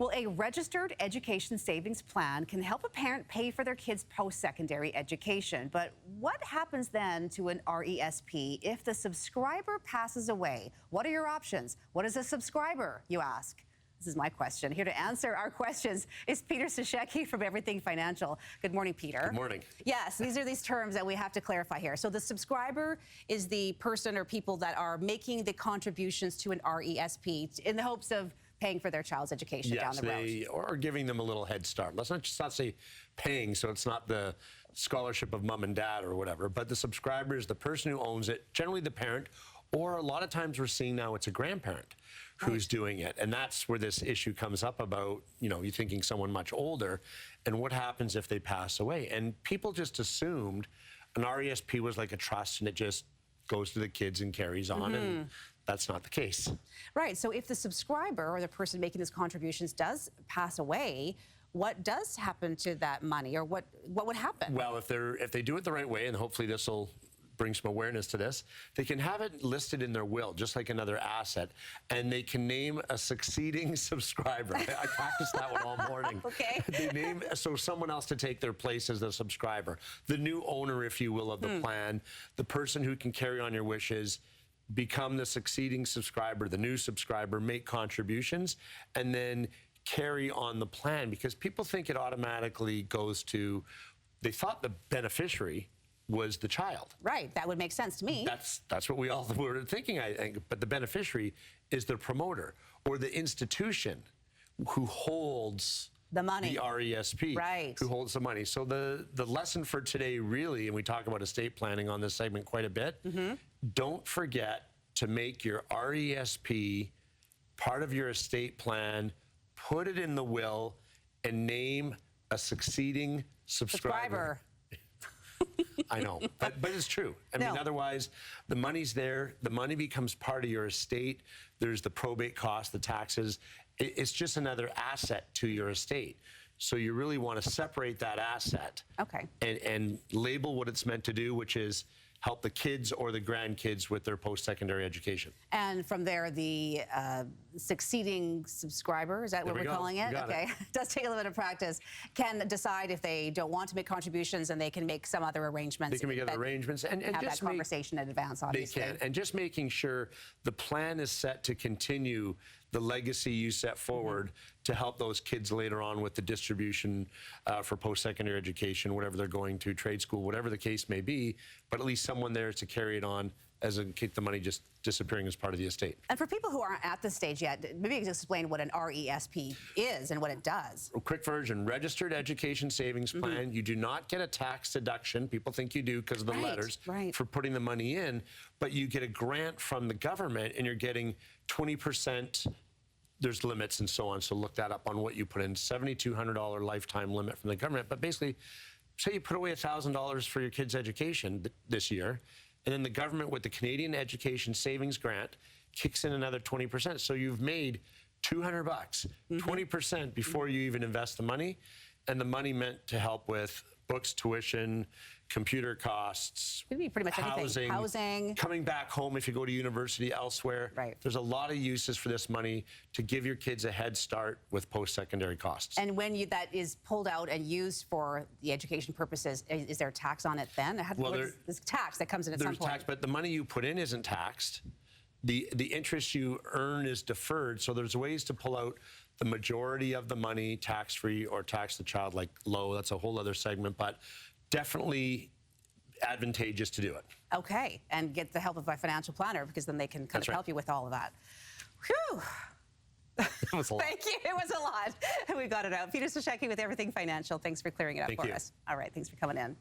Well, a registered education savings plan can help a parent pay for their kids' post-secondary education. But what happens then to an RESP if the subscriber passes away? What are your options? What is a subscriber, you ask? This is my question. Here to answer our questions is Peter Sashecki from Everything Financial. Good morning, Peter. Good morning. Yes, these are these terms that we have to clarify here. So the subscriber is the person or people that are making the contributions to an RESP in the hopes of paying for their child's education down the road. Or giving them a little head start. Let's not say paying, so it's not the scholarship of mom and dad or whatever, but the subscriber is the person who owns it, generally the parent, or a lot of times we're seeing now it's a grandparent who's doing it. And that's where this issue comes up about, you know, you're thinking someone much older, and what happens if they pass away? And people just assumed an RESP was like a trust and it just goes to the kids and carries on, and that's not the case. Right, so if the subscriber or the person making these contributions does pass away, what does happen to that money, or what would happen? Well, if they do it the right way, and hopefully this will bring some awareness to this, they can have it listed in their will, just like another asset, and they can name a succeeding subscriber. I practiced that one all morning. Okay. They name, so someone else to take their place as the subscriber, the new owner, if you will, of the plan, the person who can carry on your wishes, become the succeeding subscriber, the new subscriber, make contributions, and then carry on the plan, because people think it automatically goes to, they thought the beneficiary was the child. Right, that would make sense to me. That's what we all were thinking, I think, but the beneficiary is the promoter or the institution who holds the money, the RESP, right, who holds the money. So the lesson for today really, and we talk about estate planning on this segment quite a bit, don't forget to make your RESP part of your estate plan, put it in the will, and name a succeeding subscriber. I know, but it's true. I mean, otherwise, the money's there. The money becomes part of your estate. There's the probate costs, the taxes. It's just another asset to your estate. So you really want to separate that asset, and label what it's meant to do, which is help the kids or the grandkids with their post-secondary education. And from there, the succeeding subscriber, is that what we're calling it? Okay, it does take a little bit of practice, can decide if they don't want to make contributions, and they can make some other arrangements. They can make other arrangements and have just that conversation in advance, obviously. They can, and just making sure the plan is set to continue the legacy you set forward to help those kids later on with the distribution for post-secondary education, whatever they're going to, trade school, whatever the case may be, but at least someone there to carry it on as in keep the money just disappearing as part of the estate. And for people who aren't at this stage yet, maybe you can explain what an RESP is and what it does. A quick version, Registered Education Savings Plan. You do not get a tax deduction. People think you do because of the letters for putting the money in, but you get a grant from the government, and you're getting 20%. There's limits and so on, so look that up on what you put in. $7,200 lifetime limit from the government. But basically, say you put away $1,000 for your kid's education this year, and then the government with the Canadian Education Savings Grant kicks in another 20%. So you've made $200 bucks, 20% before you even invest the money, and the money meant to help with books, tuition, computer costs, pretty much housing, coming back home if you go to university elsewhere. Right. There's a lot of uses for this money to give your kids a head start with post-secondary costs. And when that is pulled out and used for the education purposes, is there a tax on it then? Well, there's tax that comes in at some point. There's tax, but the money you put in isn't taxed. The interest you earn is deferred, so there's ways to pull out the majority of the money tax-free or tax the child like low. That's a whole other segment, but definitely advantageous to do it. Okay, and get the help of a financial planner, because then they can kind of help you with all of that. Whew. It was a lot. Thank you. It was a lot. We got it out. Peter Sashecki with Everything Financial. Thanks for clearing it up for us. All right, thanks for coming in.